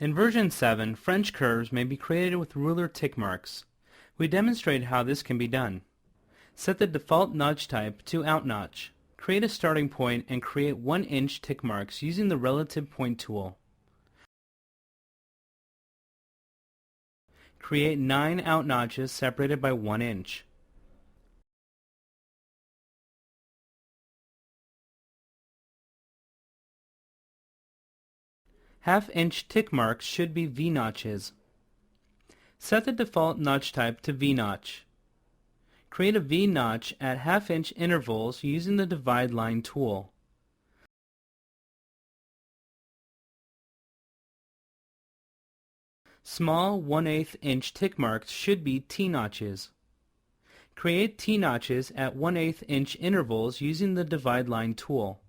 In version 7, French curves may be created with ruler tick marks. We demonstrate how this can be done. Set the default notch type to OutNotch. Create a starting point and create 1-inch tick marks using the relative point tool. Create 9 OutNotches separated by 1 inch. Half-inch tick marks should be V-notches. Set the default notch type to V-notch. Create a V-notch at half-inch intervals using the Divide Line tool. Small 1/8 inch tick marks should be T-notches. Create T-notches at 1/8 inch intervals using the Divide Line tool.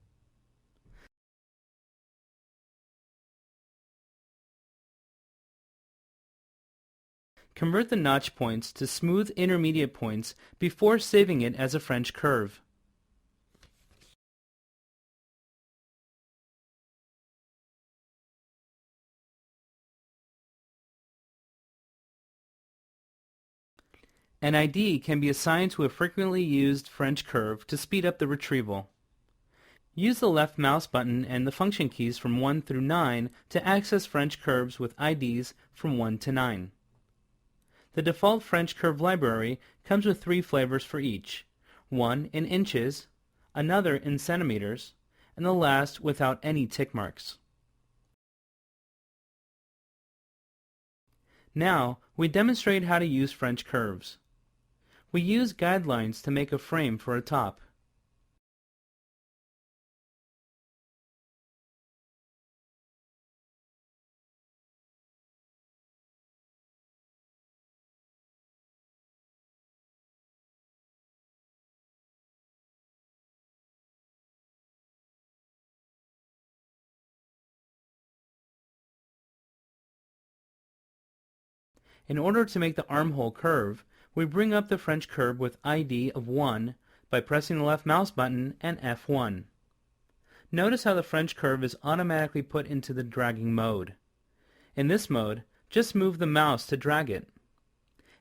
Convert the notch points to smooth intermediate points before saving it as a French curve. An ID can be assigned to a frequently used French curve to speed up the retrieval. Use the left mouse button and the function keys from 1 through 9 to access French curves with IDs from 1 to 9. The default French curve library comes with 3 flavors for each, one in inches, another in centimeters, and the last without any tick marks. Now, we demonstrate how to use French curves. We use guidelines to make a frame for a top. In order to make the armhole curve, we bring up the French curve with ID of 1 by pressing the left mouse button and F1. Notice how the French curve is automatically put into the dragging mode. In this mode, just move the mouse to drag it.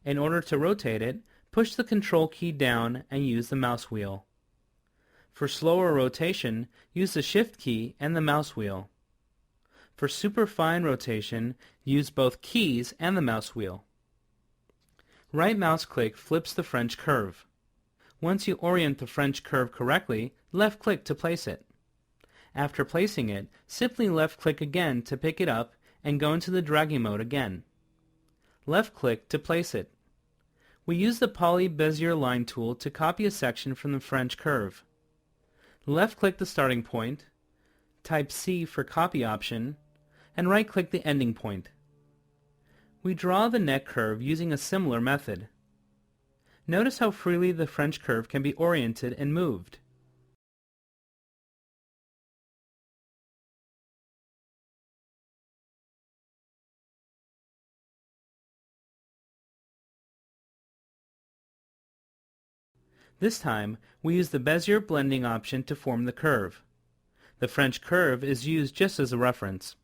In order to rotate it, push the Control key down and use the mouse wheel. For slower rotation, use the Shift key and the mouse wheel. For super fine rotation, use both keys and the mouse wheel. Right mouse click flips the French curve. Once you orient the French curve correctly, left click to place it. After placing it, simply left click again to pick it up and go into the dragging mode again. Left click to place it. We use the Poly Bezier Line tool to copy a section from the French curve. Left click the starting point, type C for copy option, and right click the ending point. We draw the neck curve using a similar method. Notice how freely the French curve can be oriented and moved. This time, we use the Bezier blending option to form the curve. The French curve is used just as a reference.